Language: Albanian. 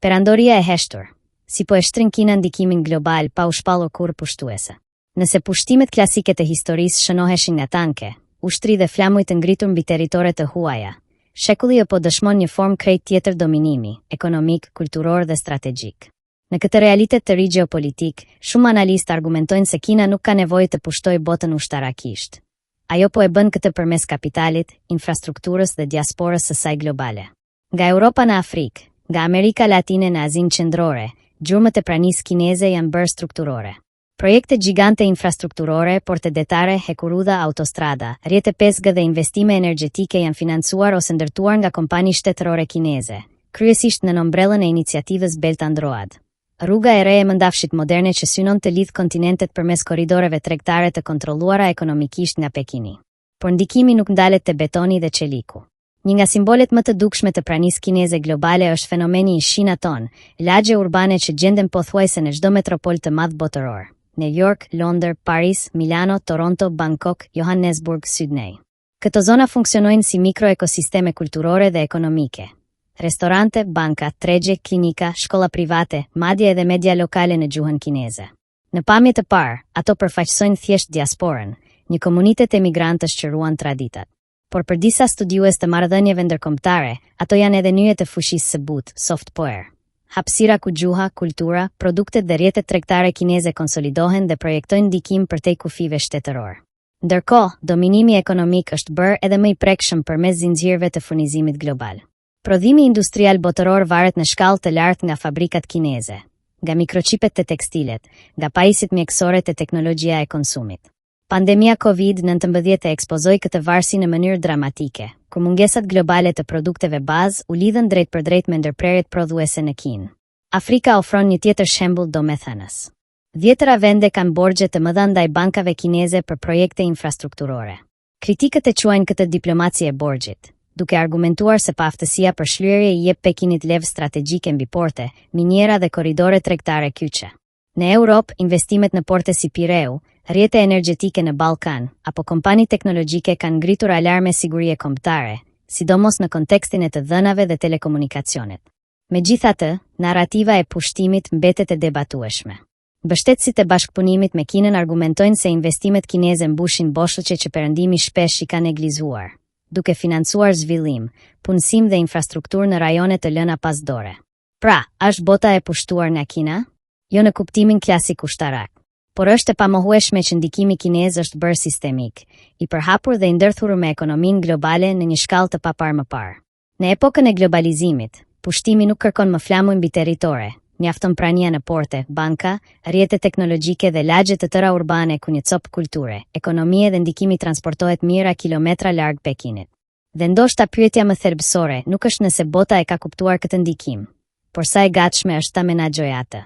Perandoria e heshtur. Si po e shtrin Kina ndikimin global pa u shpallur kurrë pushtuese. Nëse pushtimet klasike të historisë shënoheshin nga tanke, ushtri dhe flamuj të ngritur mbi territore të huaja, shekulli po dëshmon një formë krejt tjetër dominimi, ekonomik, kulturor dhe strategjik. Në këtë realitet të ri geopolitik, shumë analistë argumentojnë se Kina nuk ka nevojë të pushtojë botën ushtarakisht. Ajo po e bën këtë përmes kapitalit, infrastrukturës dhe diasporës së saj globale. Nga Europa në Afrikë, nga Amerika Latine në Azinë Qendrore, gjurmët e pranisë kineze janë bërë strukturore. Projekte gjigante infrastrukturore, porte detare, hekurudha, autostrada, rrjete 5G dhe investime energjetike janë financuar ose ndërtuar nga kompani shtetërore kineze, kryesisht në ombrellën e iniciativës Belt and Road. Rruga e re e mëndafshit moderne që synon të lidh kontinentet përmes korridoreve tregtare të kontrolluara ekonomikisht nga Pekini. Por ndikimi nuk ndalet te betoni dhe çeliku. Një nga simbolet më të dukshme të pranisë kineze globale është fenomeni i Shinaton, lagje urbane që gjenden pothuajse në çdo metropol të madh botëror. New York, Londër, Paris, Milano, Toronto, Bangkok, Johannesburg, Sydney. Këto zona funksionojnë si mikroekosisteme kulturore dhe ekonomike. Restorante, banka, tregje, klinika, shkolla private, madje edhe media lokale në gjuhën kineze. Në pamje të parë, ato përfaqësojnë thjesht diasporën, një komunitet emigrantësh që ruan traditat. Por për disa studiues të marrëdhënieve ndërkombëtare, ato janë edhe nyje të fushisë së butë, soft power. Hapësira ku gjuha, kultura, produktet dhe rrjetet tregtare kineze konsolidohen dhe projektojnë ndikim përtej kufive shtetëror. Ndërkohë, dominimi ekonomik është bërë edhe më i prekshëm përmes zinxhirëve të furnizimit global. Prodhimi industrial botëror varet në shkallë të lartë nga fabrikat kineze, nga mikrochipet të tekstilet, nga pajisjet mjekësore të teknologjia e konsumit. Pandemia COVID-19 e ekspozoi këtë varësi në mënyrë dramatike, kur mungesat globale të produkteve bazë u lidhën drejt për drejt me ndërprerjet prodhuese në Kinë. Afrika ofron një tjetër shembull domethënës. Dhjetëra vende kanë borxhe të mëdha ndaj bankave kineze për projekte infrastrukturore. Kritikët e quajnë këtë diplomaci e borxhit, duke argumentuar se paaftësia për shlyerje i jep Pekinit levë strategjike mbi porte, miniera dhe korridore tregtare kyçe. Në Europë, investimet në porte si Pireu, rrjete energjetike në Ballkan, apo kompani teknologjike kanë ngritur alarme sigurie kombëtare, sidomos në kontekstin e të dhënave dhe telekomunikacionet. Megjithatë, narrativa e pushtimit mbetet e debatueshme. Mbështetësit e bashkëpunimit me Kinën argumentojnë se investimet kineze mbushin boshllëqe që perëndimi shpesh i ka neglizuar, duke financuar zhvillim, punësim dhe infrastrukturë në rajone të lëna pas dore. Pra, është bota e pushtuar nga Kina? Jo në kuptimin klasik ushtarak. Por është e pamohueshme që ndikimi kinez është bërë sistemik, i përhapur dhe i ndërthurur me ekonominë globale në një shkallë të paparë më parë. Në epokën e globalizimit, pushtimi nuk kërkon më flamuj mbi territore, mjafton prania në porte, banka, rrjete teknologjike dhe lagje të tëra urbane ku një copë kulture, ekonomie dhe ndikimi transportohet mijëra kilometra larg Pekinit. Dhe ndoshta pyetja më thelbësore nuk është nëse bota e ka kuptuar këtë ndikim, por sa e gatshme është ta menaxhojë atë.